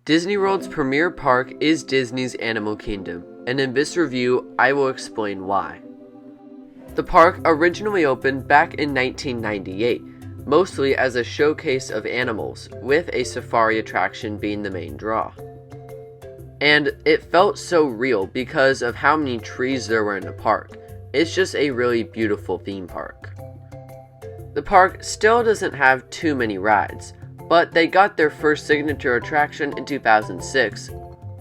Disney World's premier park is Disney's Animal Kingdom, and in this review, I will explain why. The park originally opened back in 1998, mostly as a showcase of animals, with a safari attraction being the main draw. And it felt so real because of how many trees there were in the park. It's just a really beautiful theme park. The park still doesn't have too many rides, but they got their first signature attraction in 2006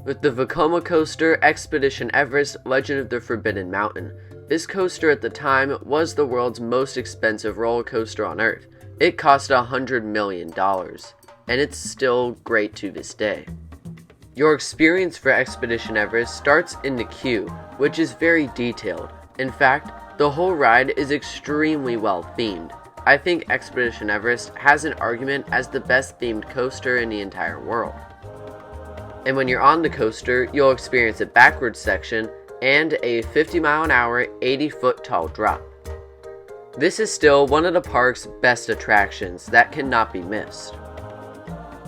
with the Vekoma Coaster Expedition Everest Legend of the Forbidden Mountain. This coaster at the time was the world's most expensive roller coaster on Earth. It cost $100 million, and it's still great to this day. Your experience for Expedition Everest starts in the queue, which is very detailed. In fact, the whole ride is extremely well themed. I think Expedition Everest has an argument as the best themed coaster in the entire world. And when you're on the coaster, you'll experience a backwards section and a 50-mile-an-hour, 80-foot tall drop. This is still one of the park's best attractions that cannot be missed.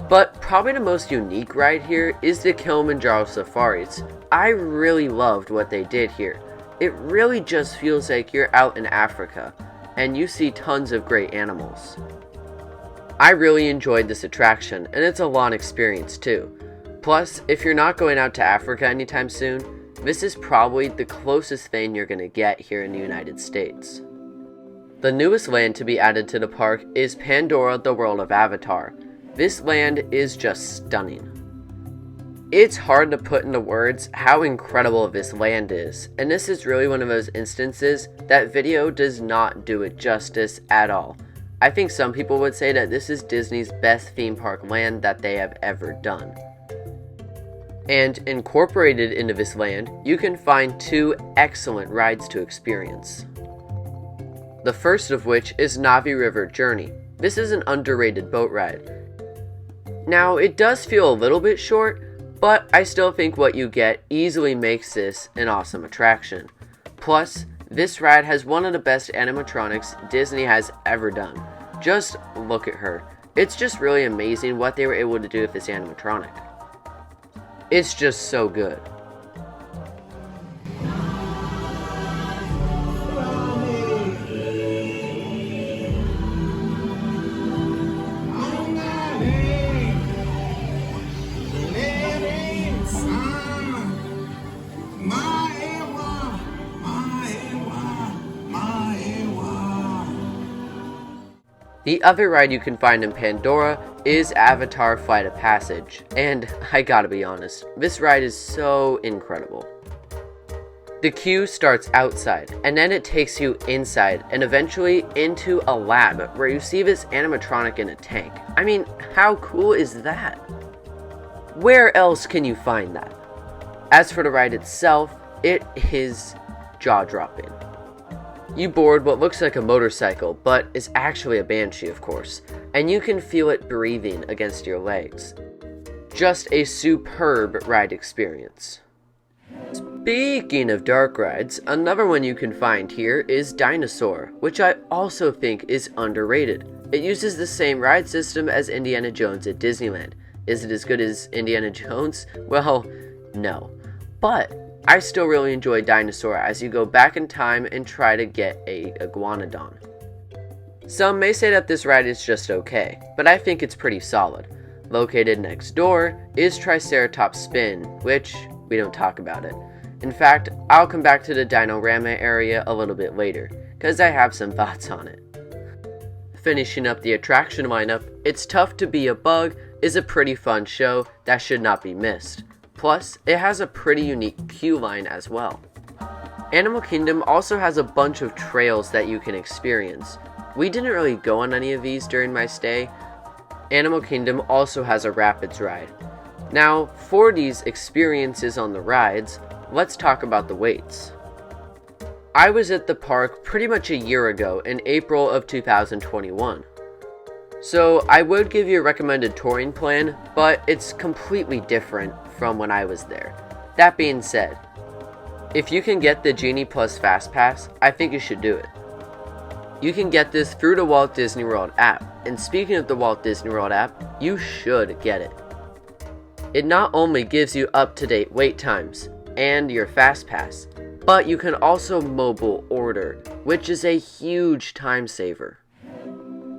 But probably the most unique ride here is the Kilimanjaro Safaris. I really loved what they did here. It really just feels like you're out in Africa, and you see tons of great animals. I really enjoyed this attraction, and it's a long experience too. Plus, if you're not going out to Africa anytime soon, this is probably the closest thing you're going to get here in the United States. The newest land to be added to the park is Pandora: The World of Avatar. This land is just stunning. It's hard to put into words how incredible this land is, and this is really one of those instances that video does not do it justice at all. I think some people would say that this is Disney's best theme park land that they have ever done. And incorporated into this land, you can find two excellent rides to experience. The first of which is Na'vi River Journey. This is an underrated boat ride. Now, it does feel a little bit short, but I still think what you get easily makes this an awesome attraction. Plus, this ride has one of the best animatronics Disney has ever done. Just look at her. It's just really amazing what they were able to do with this animatronic. It's just so good. The other ride you can find in Pandora is Avatar Flight of Passage, and I gotta be honest, this ride is so incredible. The queue starts outside, and then it takes you inside, and eventually into a lab, where you see this animatronic in a tank. I mean, how cool is that? Where else can you find that? As for the ride itself, it is jaw-dropping. You board what looks like a motorcycle, but is actually a banshee, of course, and you can feel it breathing against your legs. Just a superb ride experience. Speaking of dark rides, another one you can find here is Dinosaur, which I also think is underrated. It uses the same ride system as Indiana Jones at Disneyland. Is it as good as Indiana Jones? Well, no. But I still really enjoy Dinosaur as you go back in time and try to get a iguanodon. Some may say that this ride is just okay, but I think it's pretty solid. Located next door is Triceratops Spin, which we don't talk about it. In fact, I'll come back to the Dino-Rama area a little bit later, because I have some thoughts on it. Finishing up the attraction lineup, It's Tough to Be a Bug is a pretty fun show that should not be missed. Plus, it has a pretty unique queue line as well. Animal Kingdom also has a bunch of trails that you can experience. We didn't really go on any of these during my stay. Animal Kingdom also has a rapids ride. Now, for these experiences on the rides, let's talk about the waits. I was at the park pretty much a year ago in April of 2021. So I would give you a recommended touring plan, but it's completely different from when I was there. That being said, if you can get the Genie Plus Fast Pass, I think you should do it. You can get this through the Walt Disney World app, and speaking of the Walt Disney World app, you should get it. It not only gives you up-to-date wait times and your fast pass, but you can also mobile order, which is a huge time saver.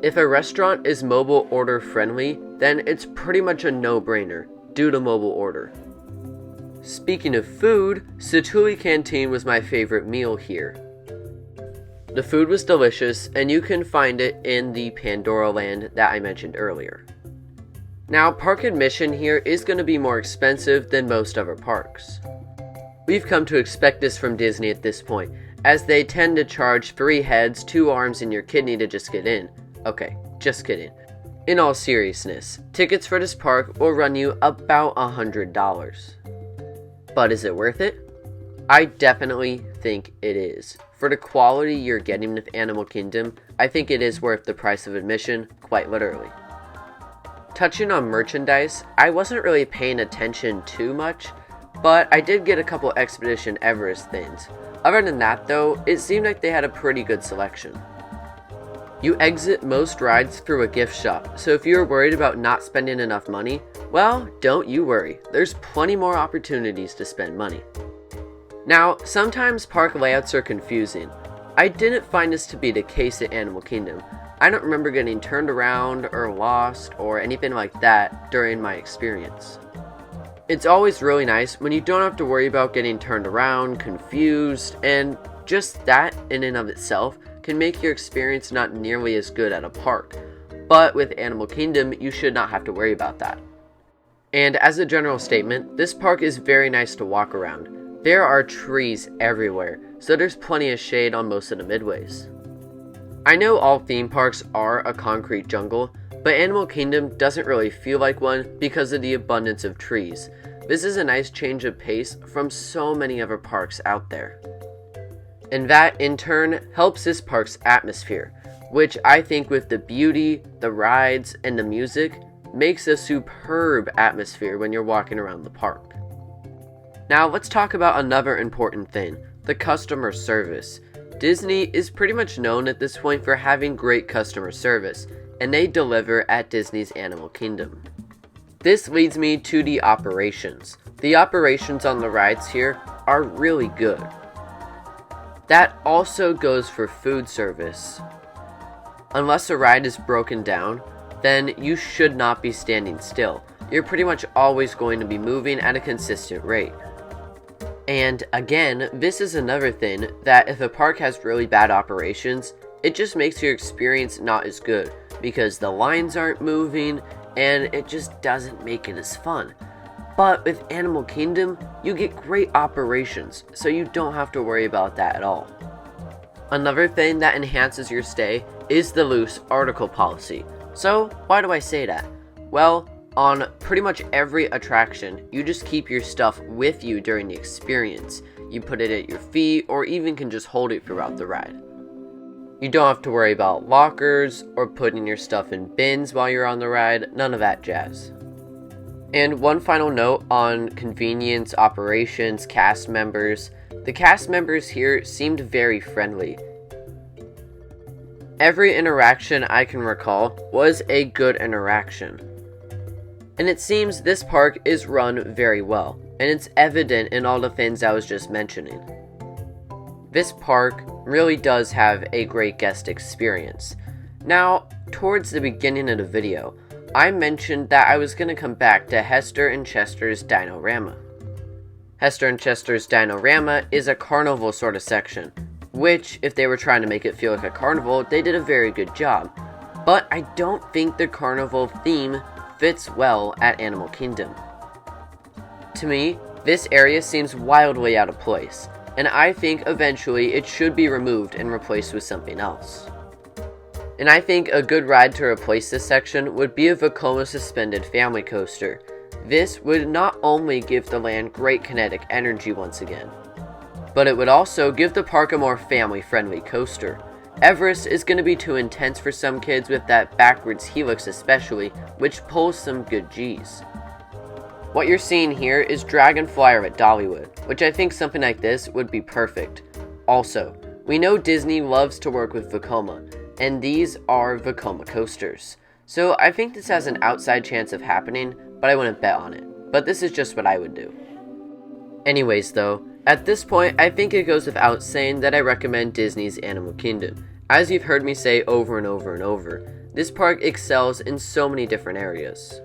If a restaurant is mobile order friendly, then it's pretty much a no-brainer due to mobile order. Speaking of food, Satu'li Canteen was my favorite meal here. The food was delicious, and you can find it in the Pandora Land that I mentioned earlier. Now, park admission here is going to be more expensive than most other parks. We've come to expect this from Disney at this point, as they tend to charge 3 heads, 2 arms, and your kidney to just get in. Okay, just kidding. In all seriousness, tickets for this park will run you about $100. But is it worth it? I definitely think it is. For the quality you're getting with Animal Kingdom, I think it is worth the price of admission, quite literally. Touching on merchandise, I wasn't really paying attention too much, but I did get a couple Expedition Everest things. Other than that though, it seemed like they had a pretty good selection. You exit most rides through a gift shop, so if you're worried about not spending enough money, well, don't you worry, there's plenty more opportunities to spend money. Now, sometimes park layouts are confusing. I didn't find this to be the case at Animal Kingdom. I don't remember getting turned around or lost or anything like that during my experience. It's always really nice when you don't have to worry about getting turned around, confused, and just that in and of itself can make your experience not nearly as good at a park. But with Animal Kingdom, you should not have to worry about that. And as a general statement, this park is very nice to walk around. There are trees everywhere, so there's plenty of shade on most of the midways. I know all theme parks are a concrete jungle, but Animal Kingdom doesn't really feel like one because of the abundance of trees. This is a nice change of pace from so many other parks out there. And that, in turn, helps this park's atmosphere, which I think with the beauty, the rides, and the music, makes a superb atmosphere when you're walking around the park. Now let's talk about another important thing, the customer service. Disney is pretty much known at this point for having great customer service, and they deliver at Disney's Animal Kingdom. This leads me to the operations. The operations on the rides here are really good. That also goes for food service. Unless a ride is broken down, then you should not be standing still. You're pretty much always going to be moving at a consistent rate. And again, this is another thing that if a park has really bad operations, it just makes your experience not as good because the lines aren't moving and it just doesn't make it as fun. But with Animal Kingdom, you get great operations, so you don't have to worry about that at all. Another thing that enhances your stay is the loose article policy. So why do I say that? Well, on pretty much every attraction, you just keep your stuff with you during the experience. You put it at your feet or even can just hold it throughout the ride. You don't have to worry about lockers or putting your stuff in bins while you're on the ride, none of that jazz. And one final note on convenience, operations, cast members. The cast members here seemed very friendly. Every interaction I can recall was a good interaction. And it seems this park is run very well, and it's evident in all the things I was just mentioning. This park really does have a great guest experience. Now, towards the beginning of the video, I mentioned that I was going to come back to Hester and Chester's Dino-Rama. Hester and Chester's Dino-Rama is a carnival sort of section, which, if they were trying to make it feel like a carnival, they did a very good job. But I don't think the carnival theme fits well at Animal Kingdom. To me, this area seems wildly out of place, and I think eventually it should be removed and replaced with something else. And I think a good ride to replace this section would be a Vekoma Suspended Family Coaster. This would not only give the land great kinetic energy once again, but it would also give the park a more family-friendly coaster. Everest is going to be too intense for some kids with that backwards helix especially, which pulls some good G's. What you're seeing here is Dragon Flyer at Dollywood, which I think something like this would be perfect. Also, we know Disney loves to work with Vekoma, and these are Vekoma coasters. So I think this has an outside chance of happening, but I wouldn't bet on it. but this is just what I would do. Anyways though, at this point I think it goes without saying that I recommend Disney's Animal Kingdom. As you've heard me say over and over and over, this park excels in so many different areas.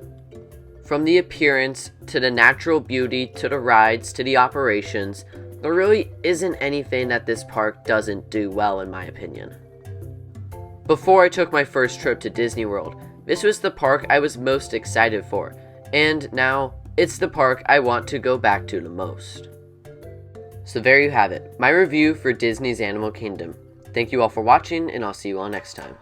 From the appearance, to the natural beauty, to the rides, to the operations, there really isn't anything that this park doesn't do well in my opinion. Before I took my first trip to Disney World, this was the park I was most excited for, and now it's the park I want to go back to the most. So there you have it, my review for Disney's Animal Kingdom. Thank you all for watching, and I'll see you all next time.